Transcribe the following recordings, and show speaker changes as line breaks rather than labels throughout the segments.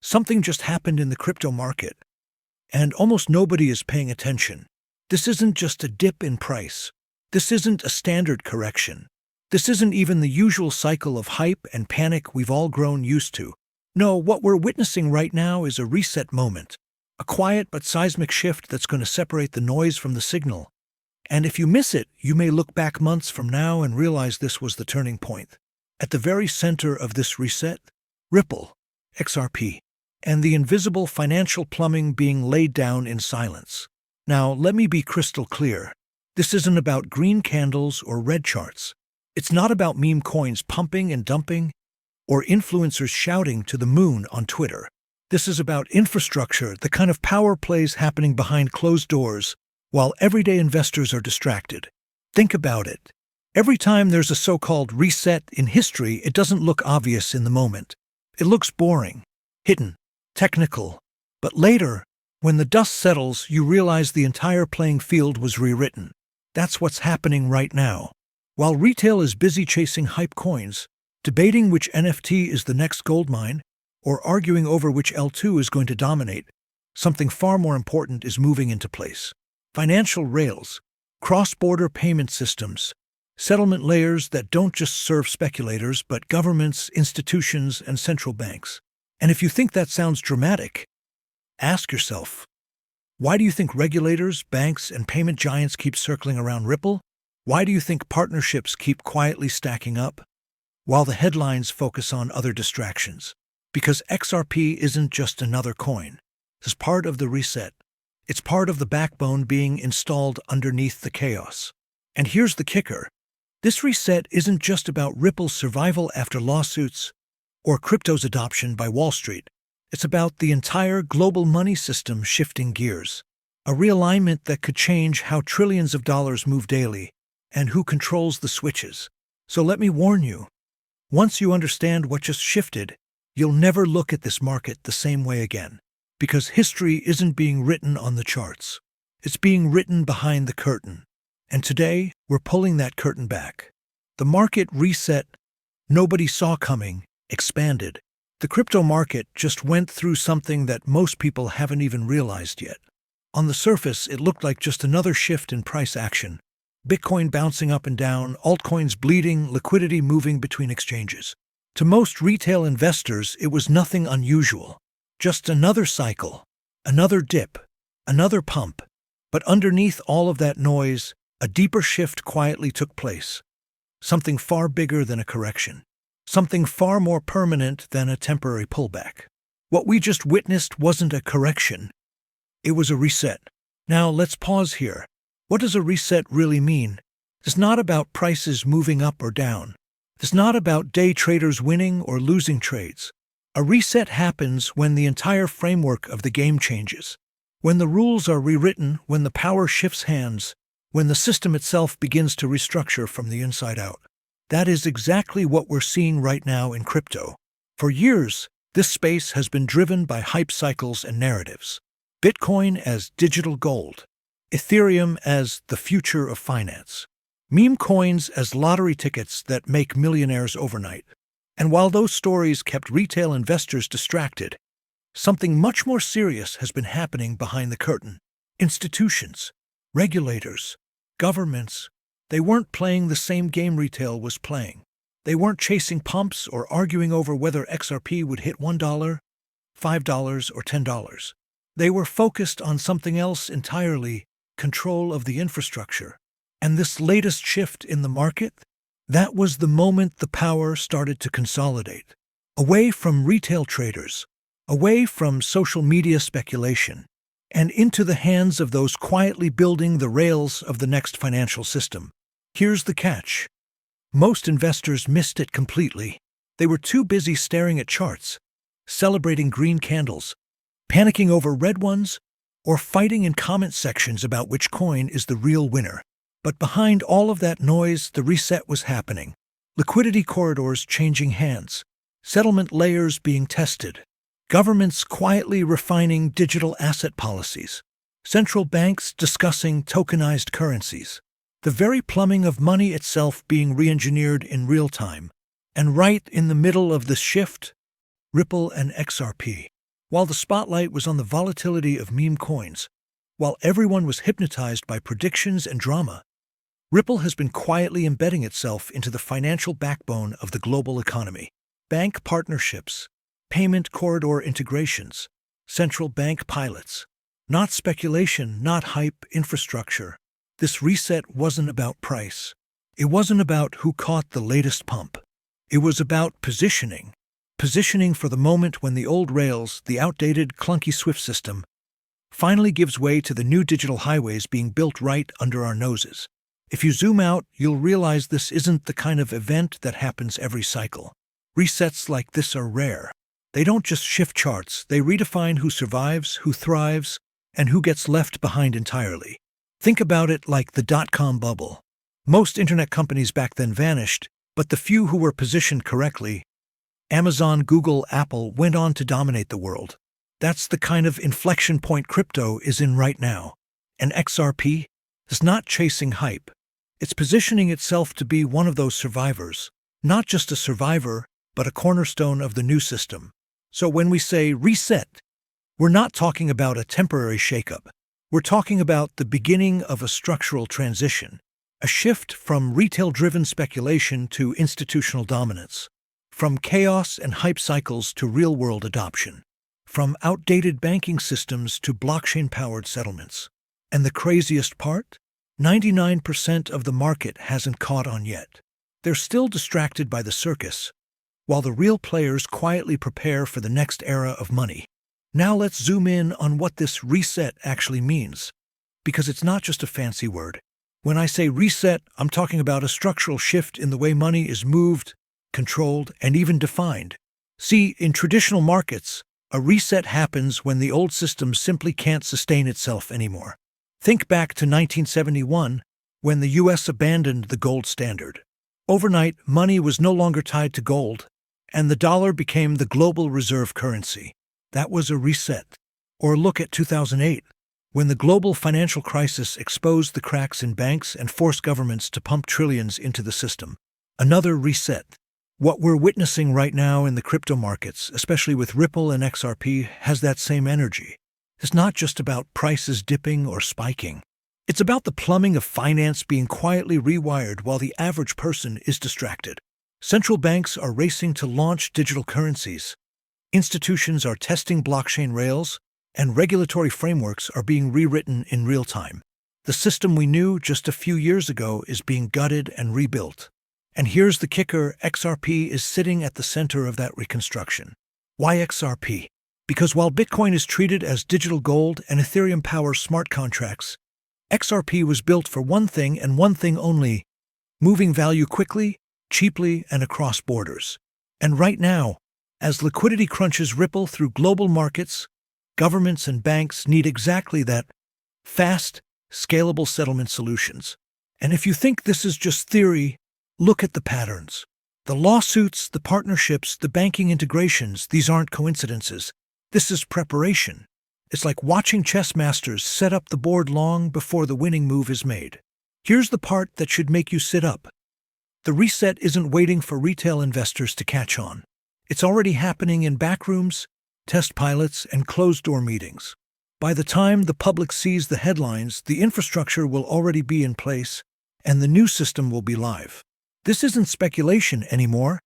Something just happened in the crypto market, and almost nobody is paying attention. This isn't just a dip in price. This isn't a standard correction. This isn't even the usual cycle of hype and panic we've all grown used to. No, what we're witnessing right now is a reset moment, a quiet but seismic shift that's going to separate the noise from the signal. And if you miss it, you may look back months from now and realize this was the turning point. At the very center of this reset, Ripple, XRP, and the invisible financial plumbing being laid down in silence. Now, let me be crystal clear. This isn't about green candles or red charts. It's not about meme coins pumping and dumping or influencers shouting to the moon on Twitter. This is about infrastructure, the kind of power plays happening behind closed doors while everyday investors are distracted. Think about it. Every time there's a so-called reset in history, it doesn't look obvious in the moment. It looks boring, hidden, technical. But later, when the dust settles, you realize the entire playing field was rewritten. That's what's happening right now. While retail is busy chasing hype coins, debating which NFT is the next gold mine, or arguing over which L2 is going to dominate, something far more important is moving into place. Financial rails, cross-border payment systems, settlement layers that don't just serve speculators but governments, institutions, and central banks. And if you think that sounds dramatic, ask yourself, why do you think regulators, banks, and payment giants keep circling around Ripple? Why do you think partnerships keep quietly stacking up, while the headlines focus on other distractions? Because XRP isn't just another coin. It's part of the reset. It's part of the backbone being installed underneath the chaos. And here's the kicker. This reset isn't just about Ripple's survival after lawsuits or crypto's adoption by Wall Street. It's about the entire global money system shifting gears. A realignment that could change how trillions of dollars move daily and who controls the switches. So let me warn you, once you understand what just shifted, you'll never look at this market the same way again. Because history isn't being written on the charts. It's being written behind the curtain. And today, we're pulling that curtain back. The market reset nobody saw coming, expanded. The crypto market just went through something that most people haven't even realized yet. On the surface, it looked like just another shift in price action. Bitcoin bouncing up and down, altcoins bleeding, liquidity moving between exchanges. To most retail investors, it was nothing unusual. Just another cycle, another dip, another pump. But underneath all of that noise, a deeper shift quietly took place. Something far bigger than a correction. Something far more permanent than a temporary pullback. What we just witnessed wasn't a correction. It was a reset. Now let's pause here. What does a reset really mean? It's not about prices moving up or down. It's not about day traders winning or losing trades. A reset happens when the entire framework of the game changes. When the rules are rewritten, when the power shifts hands, when the system itself begins to restructure from the inside out. That is exactly what we're seeing right now in crypto. For years, this space has been driven by hype cycles and narratives. Bitcoin as digital gold, Ethereum as the future of finance, meme coins as lottery tickets that make millionaires overnight. And while those stories kept retail investors distracted, something much more serious has been happening behind the curtain. Institutions, regulators, governments, they weren't playing the same game retail was playing. They weren't chasing pumps or arguing over whether XRP would hit $1, $5, or $10. They were focused on something else entirely, control of the infrastructure. And this latest shift in the market? That was the moment the power started to consolidate. Away from retail traders, away from social media speculation, and into the hands of those quietly building the rails of the next financial system. Here's the catch. Most investors missed it completely. They were too busy staring at charts, celebrating green candles, panicking over red ones, or fighting in comment sections about which coin is the real winner. But behind all of that noise, the reset was happening. Liquidity corridors changing hands, settlement layers being tested, governments quietly refining digital asset policies, central banks discussing tokenized currencies, the very plumbing of money itself being re-engineered in real time. And right in the middle of this shift, Ripple and XRP. While the spotlight was on the volatility of meme coins, while everyone was hypnotized by predictions and drama, Ripple has been quietly embedding itself into the financial backbone of the global economy. Bank partnerships, payment corridor integrations, central bank pilots. Not speculation, not hype, infrastructure. This reset wasn't about price. It wasn't about who caught the latest pump. It was about positioning. Positioning for the moment when the old rails, the outdated, clunky SWIFT system, finally gives way to the new digital highways being built right under our noses. If you zoom out, you'll realize this isn't the kind of event that happens every cycle. Resets like this are rare. They don't just shift charts, they redefine who survives, who thrives, and who gets left behind entirely. Think about it like the dot-com bubble. Most internet companies back then vanished, but the few who were positioned correctly, Amazon, Google, Apple, went on to dominate the world. That's the kind of inflection point crypto is in right now. And XRP is not chasing hype. It's positioning itself to be one of those survivors. Not just a survivor, but a cornerstone of the new system. So when we say reset, we're not talking about a temporary shakeup. We're talking about the beginning of a structural transition, a shift from retail-driven speculation to institutional dominance, from chaos and hype cycles to real-world adoption, from outdated banking systems to blockchain-powered settlements. And the craziest part? 99% of the market hasn't caught on yet. They're still distracted by the circus, while the real players quietly prepare for the next era of money. Now let's zoom in on what this reset actually means, because it's not just a fancy word. When I say reset, I'm talking about a structural shift in the way money is moved, controlled, and even defined. See, in traditional markets, a reset happens when the old system simply can't sustain itself anymore. Think back to 1971, when the US abandoned the gold standard. Overnight, money was no longer tied to gold, and the dollar became the global reserve currency. That was a reset. Or look at 2008, when the global financial crisis exposed the cracks in banks and forced governments to pump trillions into the system. Another reset. What we're witnessing right now in the crypto markets, especially with Ripple and XRP, has that same energy. It's not just about prices dipping or spiking. It's about the plumbing of finance being quietly rewired while the average person is distracted. Central banks are racing to launch digital currencies. Institutions are testing blockchain rails, and regulatory frameworks are being rewritten in real time. The system we knew just a few years ago is being gutted and rebuilt. And here's the kicker, XRP is sitting at the center of that reconstruction. Why XRP? Because while Bitcoin is treated as digital gold and Ethereum powers smart contracts, XRP was built for one thing and one thing only: moving value quickly, cheaply, and across borders. And right now, as liquidity crunches ripple through global markets, governments and banks need exactly that: fast, scalable settlement solutions. And if you think this is just theory, look at the patterns. The lawsuits, the partnerships, the banking integrations, these aren't coincidences. This is preparation. It's like watching chess masters set up the board long before the winning move is made. Here's the part that should make you sit up. The reset isn't waiting for retail investors to catch on. It's already happening in backrooms, test pilots, and closed-door meetings. By the time the public sees the headlines, the infrastructure will already be in place, and the new system will be live. This isn't speculation anymore.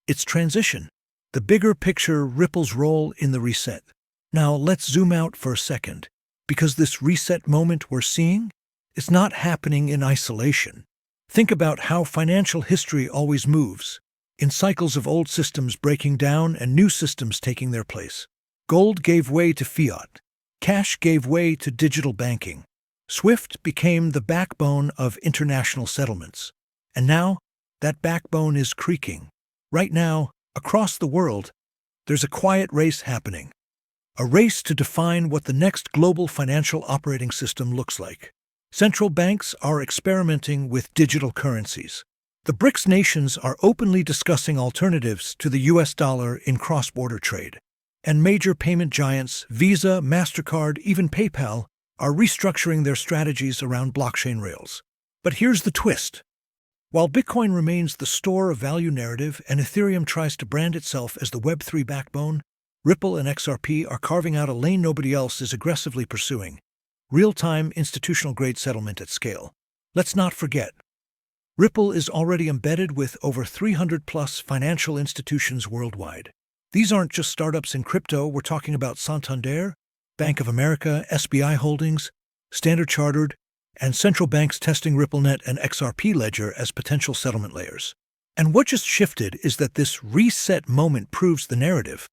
It's transition. The bigger picture, Ripple's role in the reset. Now let's zoom out for a second, because this reset moment we're seeing is not happening in isolation. Think about how financial history always moves, in cycles of old systems breaking down and new systems taking their place. Gold gave way to fiat. Cash gave way to digital banking. SWIFT became the backbone of international settlements. And now, that backbone is creaking. Right now, across the world, there's a quiet race happening. A race to define what the next global financial operating system looks like. Central banks are experimenting with digital currencies. The BRICS nations are openly discussing alternatives to the US dollar in cross-border trade. And major payment giants, Visa, MasterCard, even PayPal, are restructuring their strategies around blockchain rails. But here's the twist. While Bitcoin remains the store of value narrative and Ethereum tries to brand itself as the Web3 backbone, Ripple and XRP are carving out a lane nobody else is aggressively pursuing: real-time institutional-grade settlement at scale. Let's not forget, Ripple is already embedded with over 300-plus financial institutions worldwide. These aren't just startups in crypto. We're talking about Santander, Bank of America, SBI Holdings, Standard Chartered, and central banks testing RippleNet and XRP Ledger as potential settlement layers. And what just shifted is that this reset moment proves the narrative.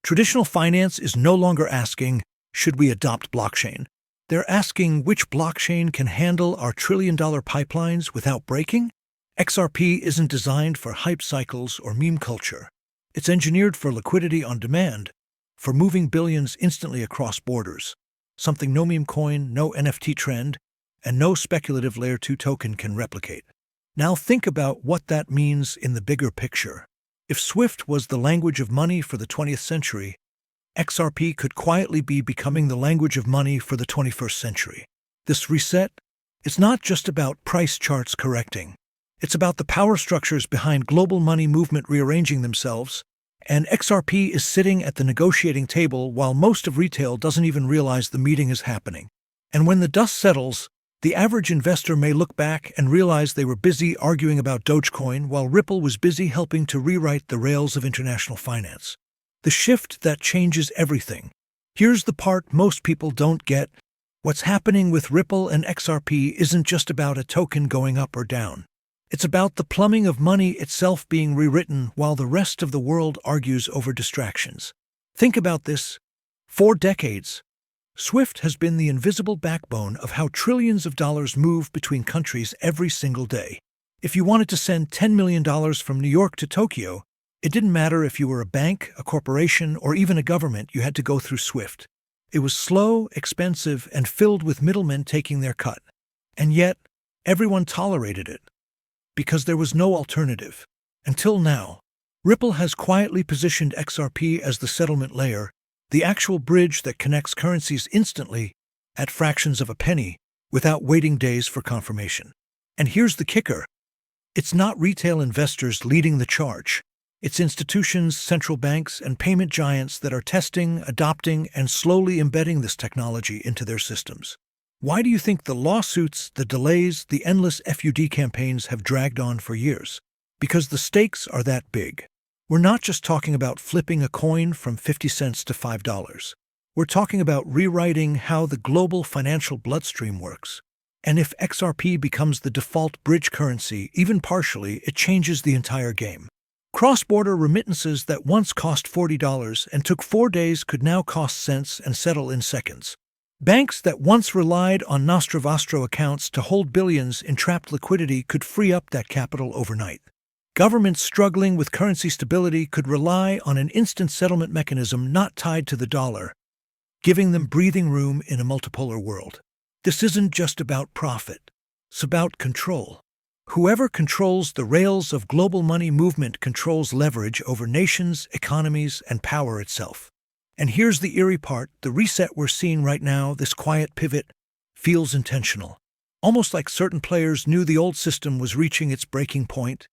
Traditional finance is no longer asking, should we adopt blockchain? They're asking which blockchain can handle our trillion-dollar pipelines without breaking? XRP isn't designed for hype cycles or meme culture. It's engineered for liquidity on demand, for moving billions instantly across borders, something no meme coin, no NFT trend, and no speculative Layer 2 token can replicate. Now think about what that means in the bigger picture. If Swift was the language of money for the 20th century, XRP could quietly be becoming the language of money for the 21st century. This reset, it's not just about price charts correcting. It's about the power structures behind global money movement rearranging themselves, and XRP is sitting at the negotiating table while most of retail doesn't even realize the meeting is happening. And when the dust settles, the average investor may look back and realize they were busy arguing about Dogecoin while Ripple was busy helping to rewrite the rails of international finance. The shift that changes everything. Here's the part most people don't get. What's happening with Ripple and XRP isn't just about a token going up or down. It's about the plumbing of money itself being rewritten while the rest of the world argues over distractions. Think about this. For decades, Swift has been the invisible backbone of how trillions of dollars move between countries every single day. If you wanted to send $10 million from New York to Tokyo, it didn't matter if you were a bank, a corporation, or even a government, you had to go through Swift. It was slow, expensive, and filled with middlemen taking their cut. And yet, everyone tolerated it, because there was no alternative. Until now, Ripple has quietly positioned XRP as the settlement layer, the actual bridge that connects currencies instantly, at fractions of a penny, without waiting days for confirmation. And here's the kicker. It's not retail investors leading the charge. It's institutions, central banks, and payment giants that are testing, adopting, and slowly embedding this technology into their systems. Why do you think the lawsuits, the delays, the endless FUD campaigns have dragged on for years? Because the stakes are that big. We're not just talking about flipping a coin from 50 cents to $5. We're talking about rewriting how the global financial bloodstream works. And if XRP becomes the default bridge currency, even partially, it changes the entire game. Cross-border remittances that once cost $40 and took 4 days could now cost cents and settle in seconds. Banks that once relied on Nostro Vostro accounts to hold billions in trapped liquidity could free up that capital overnight. Governments struggling with currency stability could rely on an instant settlement mechanism not tied to the dollar, giving them breathing room in a multipolar world. This isn't just about profit. It's about control. Whoever controls the rails of global money movement controls leverage over nations, economies, and power itself. And here's the eerie part: the reset we're seeing right now, this quiet pivot, feels intentional. Almost like certain players knew the old system was reaching its breaking point,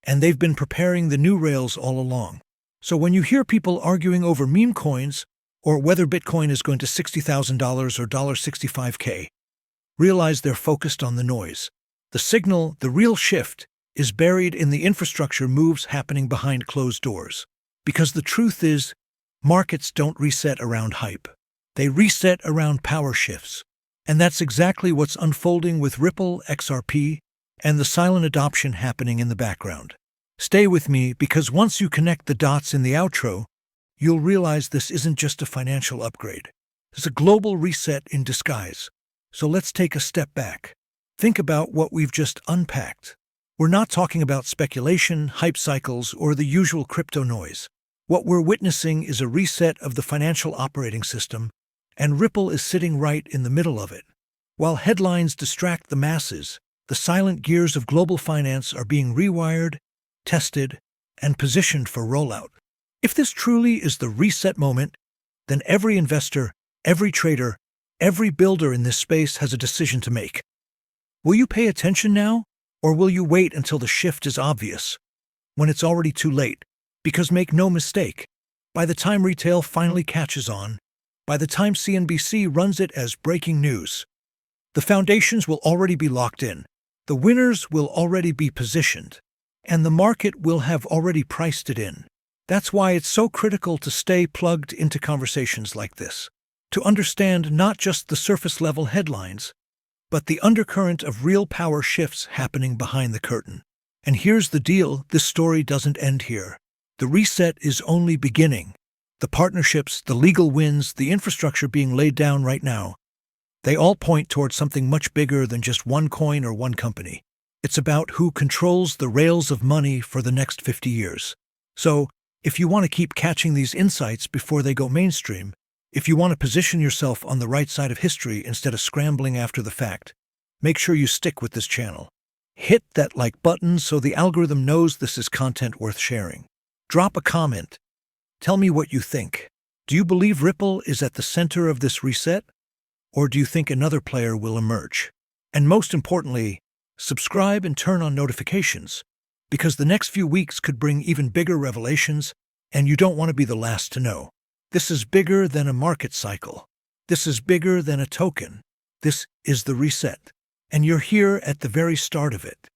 and they've been preparing the new rails all along. So when you hear people arguing over meme coins, or whether Bitcoin is going to $60,000 or $65K, realize they're focused on the noise. The signal, the real shift, is buried in the infrastructure moves happening behind closed doors. Because the truth is, markets don't reset around hype. They reset around power shifts. And that's exactly what's unfolding with Ripple, XRP, and the silent adoption happening in the background. Stay with me, because once you connect the dots in the outro, you'll realize this isn't just a financial upgrade. It's a global reset in disguise. So let's take a step back. Think about what we've just unpacked. We're not talking about speculation, hype cycles, or the usual crypto noise. What we're witnessing is a reset of the financial operating system, and Ripple is sitting right in the middle of it. While headlines distract the masses, the silent gears of global finance are being rewired, tested, and positioned for rollout. If this truly is the reset moment, then every investor, every trader, every builder in this space has a decision to make. Will you pay attention now, or will you wait until the shift is obvious, when it's already too late? Because make no mistake, By the time retail finally catches on, by the time CNBC runs it as breaking news, the foundations will already be locked in, the winners will already be positioned, and the market will have already priced it in. That's why it's so critical to stay plugged into conversations like this, to understand not just the surface-level headlines, but the undercurrent of real power shifts happening behind the curtain. And here's the deal, this story doesn't end here. The reset is only beginning. The partnerships, the legal wins, the infrastructure being laid down right now, they all point towards something much bigger than just one coin or one company. It's about who controls the rails of money for the next 50 years. So, if you want to keep catching these insights before they go mainstream, if you want to position yourself on the right side of history instead of scrambling after the fact, make sure you stick with this channel. Hit that like button so the algorithm knows this is content worth sharing. Drop a comment. Tell me what you think. Do you believe Ripple is at the center of this reset? Or do you think another player will emerge? And most importantly, subscribe and turn on notifications, because the next few weeks could bring even bigger revelations, and you don't want to be the last to know. This is bigger than a market cycle. This is bigger than a token. This is the reset. And you're here at the very start of it.